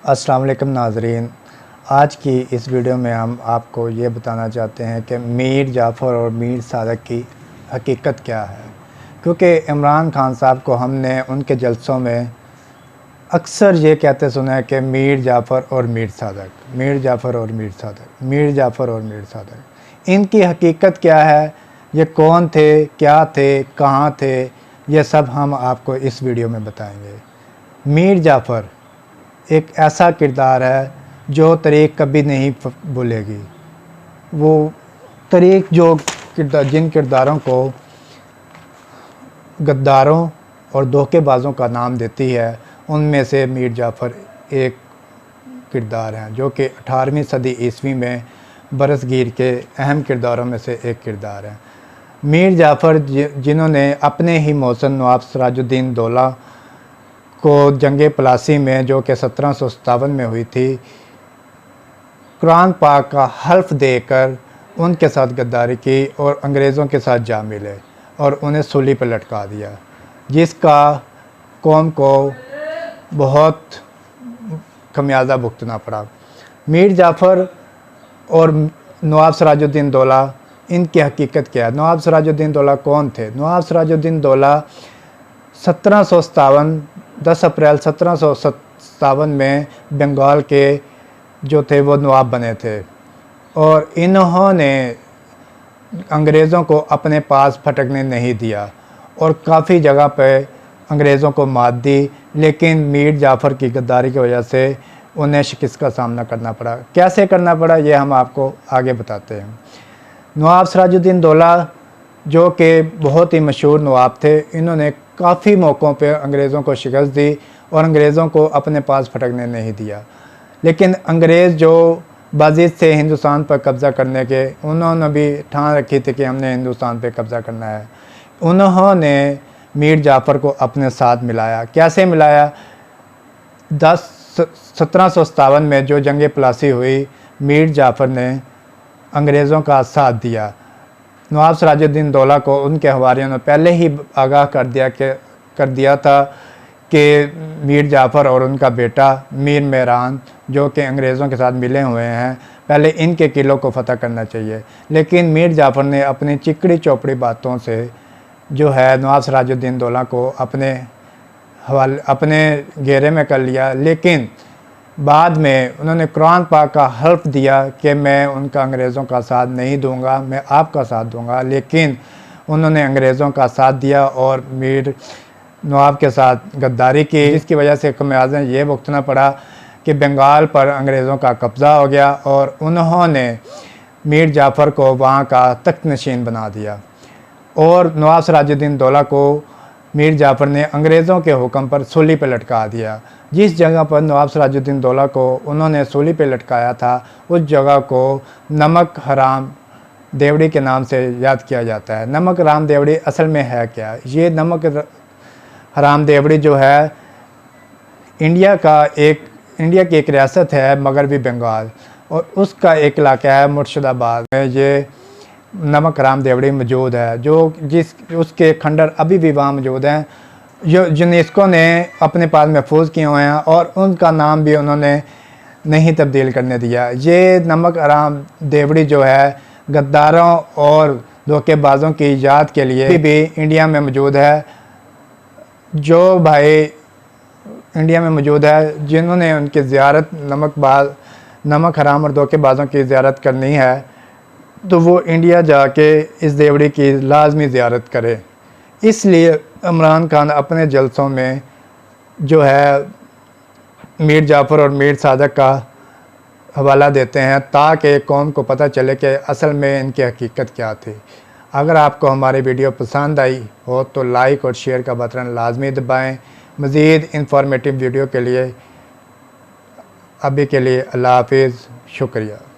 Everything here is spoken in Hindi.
अस्सलाम वालेकुम नाज़रीन, आज की इस वीडियो में हम आपको ये बताना चाहते हैं कि मीर जाफ़र और मीर सादक की हकीकत क्या है। क्योंकि इमरान खान साहब को हमने उनके जलसों में अक्सर ये कहते सुना है कि मीर जाफ़र और मीर सादक, मीर जाफ़र और मीर सादक, मीर जाफ़र और मीर सादक। इनकी हकीकत क्या है, ये कौन थे, क्या थे, कहाँ थे, ये सब हम आपको इस वीडियो में बताएंगे। मीर जाफ़र एक ऐसा किरदार है जो तरीक़ कभी नहीं भूलेगी। वो तरीक़ जो जिन किरदारों को गद्दारों और धोखेबाज़ों का नाम देती है, उनमें से मीर जाफ़र एक किरदार हैं, जो कि 18वीं सदी ईस्वी में बरसगीर के अहम किरदारों में से एक किरदार हैं। मीर जाफ़र जिन्होंने अपने ही मौसन नवाब सिराजुद्दीन दौला को जंग प्लासी में, जो कि 1757 में हुई थी, कुरान पाक का हल्फ देकर उनके साथ गद्दारी की और अंग्रेज़ों के साथ जा मिले और उन्हें सूली पर लटका दिया, जिसका कौम को बहुत खमियाजा भुगतना पड़ा। मीर जाफ़र और नवाब सिराजुद्दीन दौला, इनकी हकीकत क्या है। नवाब सिराजुद्दीन दौला कौन थे? नवाब सिराजुद्दीन दौला 10 अप्रैल 1757 में बंगाल के जो थे वो नवाब बने थे और इन्होंने अंग्रेज़ों को अपने पास फटकने नहीं दिया और काफ़ी जगह पे अंग्रेज़ों को मात दी, लेकिन मीर जाफ़र की गद्दारी की वजह से उन्हें शिकस्त का सामना करना पड़ा। कैसे करना पड़ा, ये हम आपको आगे बताते हैं। नवाब सिराजुद्दीन दौला, जो कि बहुत ही मशहूर नवाब थे, इन्होंने काफ़ी मौक़ों पे अंग्रेज़ों को शिकस्त दी और अंग्रेज़ों को अपने पास फटकने नहीं दिया। लेकिन अंग्रेज़ जो बाज़िद थे हिंदुस्तान पर कब्ज़ा करने के, उन्होंने भी ठान रखी थी कि हमने हिंदुस्तान पे कब्ज़ा करना है। उन्होंने मीर जाफ़र को अपने साथ मिलाया। कैसे मिलाया? 1757 में जो जंग प्लासी हुई, मीर जाफ़र ने अंग्रेज़ों का साथ दिया। नवाब सिराजुद्दीन दौला को उनके हवारियों ने पहले ही आगाह कर दिया था कि मीर जाफ़र और उनका बेटा मीर मेहरान, जो कि अंग्रेज़ों के साथ मिले हुए हैं, पहले इनके किलों को फ़तह करना चाहिए। लेकिन मीर जाफ़र ने अपनी चिकड़ी चौपड़ी बातों से जो है नवाब सिराजुद्दीन दौला को अपने घेरे में कर लिया। लेकिन बाद में उन्होंने कुरान पाक का हल्फ दिया कि मैं उनका अंग्रेज़ों का साथ नहीं दूंगा, मैं आपका साथ दूंगा। लेकिन उन्होंने अंग्रेज़ों का साथ दिया और मीर नवाब के साथ गद्दारी की, जिसकी वजह से खमियाजा ये भुगतना पड़ा कि बंगाल पर अंग्रेज़ों का कब्ज़ा हो गया और उन्होंने मीर जाफ़र को वहाँ का तख्त नशीन बना दिया। और नवाब सिराजुद्दीन दौला को मीर जाफ़र ने अंग्रेज़ों के हुक्म पर सूली पर लटका दिया। जिस जगह पर नवाब सिराजुद्दीन दौला को उन्होंने सूली पर लटकाया था, उस जगह को नमक हराम देवड़ी के नाम से याद किया जाता है। नमक हराम देवड़ी असल में है क्या? ये नमक हराम देवड़ी जो है इंडिया की एक रियासत है मगरबी बंगाल, और उसका एक इलाका है मुर्शिदाबाद में ये नमक हराम देवड़ी मौजूद है, उसके खंडर अभी भी वहाँ मौजूद हैं, जो यूनेस्को ने अपने पास महफूज किए हुए हैं और उनका नाम भी उन्होंने नहीं तब्दील करने दिया। ये नमक हराम देवड़ी जो है गद्दारों और धोखेबाजों की इजाद के लिए भी इंडिया में मौजूद है। जो भाई इंडिया में मौजूद है, जिन्होंने उनकी ज़ियारत नमक हराम और धोखेबाजों की ज़ियारत करनी है, तो वो इंडिया जाके इस देवड़ी की लाजमी ज़ियारत करे। इसलिए इमरान खान अपने जलसों में जो है मीर जाफ़र और मीर सादक का हवाला देते हैं, ताकि कौम को पता चले कि असल में इनकी हकीकत क्या थी। अगर आपको हमारी वीडियो पसंद आई हो तो लाइक और शेयर का बटन लाजमी दबाएं। मज़ीद इंफॉर्मेटिव वीडियो के लिए अभी के लिए अल्लाह हाफिज़, शुक्रिया।